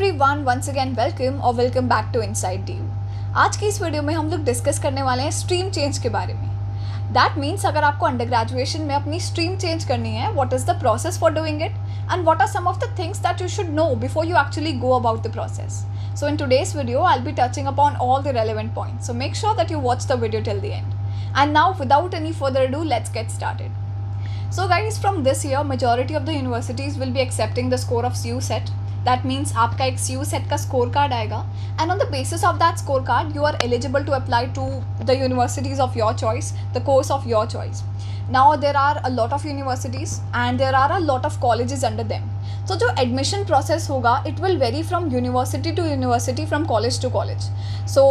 Everyone, once again welcome और welcome back to inside due. आज की इस वीडियो में हम लोग डिस्कस करने वाले हैं स्ट्रीम चेंज के बारे में। दैट मीन्स अगर आपको अंडर ग्रेजुएशन में अपनी स्ट्रीम चेंज करनी है, what is the process for doing it and what are some of the things that you should know before you actually go about the process. So in today's video, I'll be touching upon all the relevant points. So make sure that you watch the video till the end. And now, without any further ado, let's get started. So guys, from this year, majority of the universities will be accepting the score of CU set. That means आपका एक CU set का score card आएगा, and on the basis of that score card, you are eligible to apply to the universities of your choice, the course of your choice. Now there are a lot of universities and there are a lot of colleges under them. So जो admission process होगा, it will vary from university to university, from college to college. So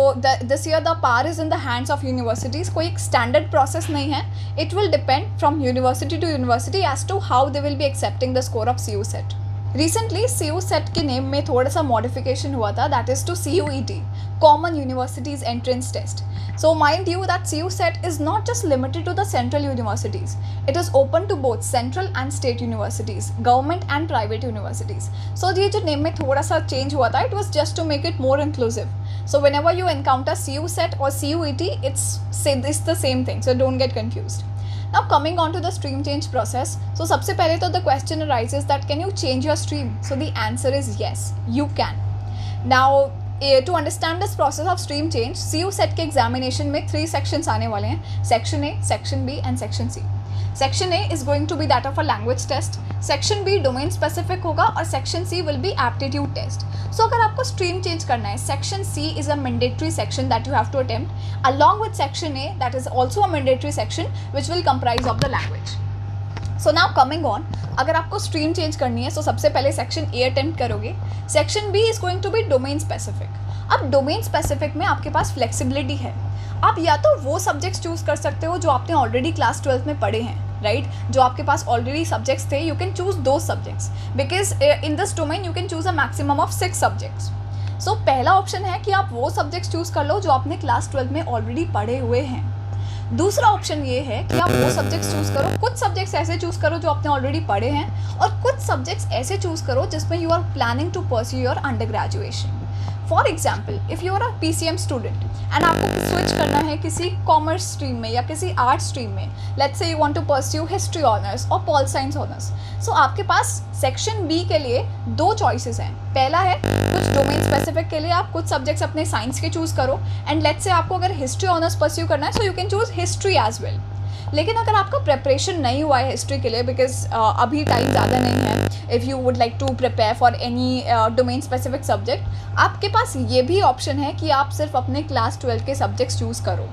this year the power is in the hands of universities. कोई एक standard process नहीं है. It will depend from university to university as to how they will be accepting the score of CU set. Recently CU set के name में थोड़ा सा modification हुआ था, that is to CUET, common universities entrance test. So mind you that CU set is not just limited to the central universities, it is open to both central and state universities, government and private universities. So ये जो name में थोड़ा सा change हुआ था, it was just to make it more inclusive. So when ever you encounter CU set और CUET, it's the same thing, so don't get confused. Now coming on to the stream change process, so सबसे पहले तो the question arises that can you change your stream? So the answer is yes, you can. Now to understand this process of stream change, CU set के examination में 3 sections आने वाले हैं, section A, section B and section C. Section A is going to be that of a language test, section B domain specific होगा और section C will be aptitude test. So अगर आपको stream change करना है, section C is a mandatory section that you have to attempt along with section A, that is also a mandatory section which will comprise of the language. So now coming on, अगर आपको stream change करनी है, so सबसे पहले section A attempt करोगे, section B is going to be domain specific. अब domain specific में आपके पास flexibility है, आप या तो वो सब्जेक्ट्स चूज़ कर सकते हो जो आपने ऑलरेडी क्लास 12 में पढ़े हैं, राइट जो आपके पास ऑलरेडी सब्जेक्ट्स थे. यू कैन चूज़ दो subjects because in this domain you can choose a maximum of 6 subjects. So पहला ऑप्शन है कि आप वो सब्जेक्ट्स चूज़ कर लो जो आपने क्लास 12 में ऑलरेडी पढ़े हुए हैं. दूसरा ऑप्शन ये है कि आप वो सब्जेक्ट्स चूज़ करो, कुछ सब्जेक्ट्स ऐसे चूज़ करो जो आपने ऑलरेडी पढ़े हैं और कुछ सब्जेक्ट्स ऐसे चूज़ करो जिसमें you are planning to pursue your undergraduation. For example, if you are a PCM student and आपको स्विच करना है किसी कॉमर्स स्ट्रीम में या किसी आर्ट स्ट्रीम में, let's say you want to pursue history honours और पॉल साइंस ऑनर्स, सो आपके पास सेक्शन B के लिए 2 चॉइसेस हैं. पहला है कुछ डोमेन स्पेसिफिक के लिए आप कुछ सब्जेक्ट्स अपने साइंस के चूज़ करो, एंड लेट्स से आपको अगर हिस्ट्री ऑनर्स परस्यू करना है, so you can choose history as well. लेकिन अगर आपका प्रिपरेशन नहीं हुआ है हिस्ट्री के लिए, बिकॉज अभी टाइम ज़्यादा नहीं है, if you would like to prepare for any domain specific subject, आपके पास ये भी ऑप्शन है कि आप सिर्फ अपने क्लास 12 के सब्जेक्ट्स चूज़ करो.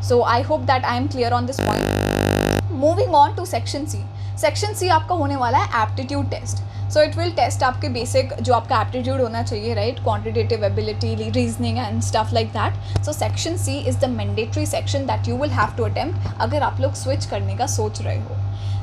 So I hope that I am clear on this point. Moving on to section C. Section C आपका होने वाला है aptitude test. So it will test आपके बेसिक जो आपका एप्टीट्यूड होना चाहिए, right, quantitative ability, reasoning and stuff like that. So section C is the mandatory section that you will have to attempt अगर आप लोग स्विच करने का सोच रहे हो.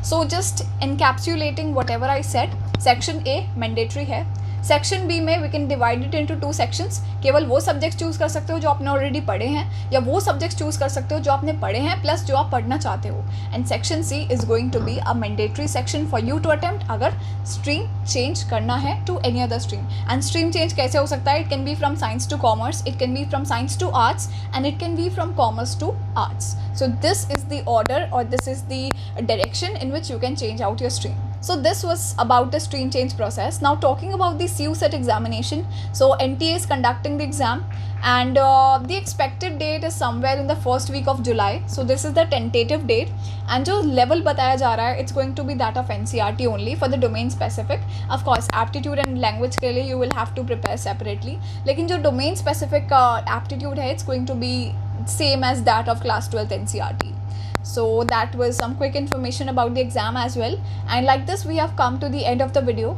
So just एनकैप्सुलेटिंग whatever I said, section A mandatory है. Section B में we can divide it into 2 sections. केवल वो सब्जेक्ट्स चूज़ कर सकते हो जो आपने ऑलरेडी पढ़े हैं, या वो सब्जेक्ट्स चूज़ कर सकते हो जो आपने पढ़े हैं प्लस जो आप पढ़ना चाहते हो. And section C is going to be a mandatory section for you to attempt अगर स्ट्रीम चेंज करना है to any other stream. And stream change कैसे हो सकता है? It can be from science to commerce, it can be from science to arts and it can be from commerce to arts. So this is the order or this is the direction in which you can change out your stream. So this was about the stream change process. Now talking about the CU set examination. So NTA is conducting the exam and the expected date is somewhere in the first week of July. So this is the tentative date and जो level बताया जा रहा है, it's going to be that of NCERT only for the domain specific. Of course aptitude and language के लिए you will have to prepare separately. लेकिन जो domain specific aptitude है, it's going to be same as that of class 12th NCERT. So that was some quick information about the exam as well, and like this we have come to the end of the video.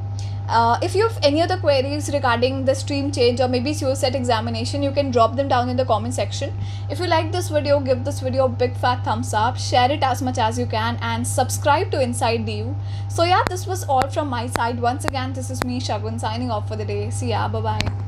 If you have any other queries regarding the stream change or maybe CU set examination, you can drop them down in the comment section. If you like this video, give this video a big fat thumbs up, share it as much as you can and subscribe to Inside DU. So yeah, this was all from my side. Once again, this is me Shagun signing off for the day. See ya, bye bye.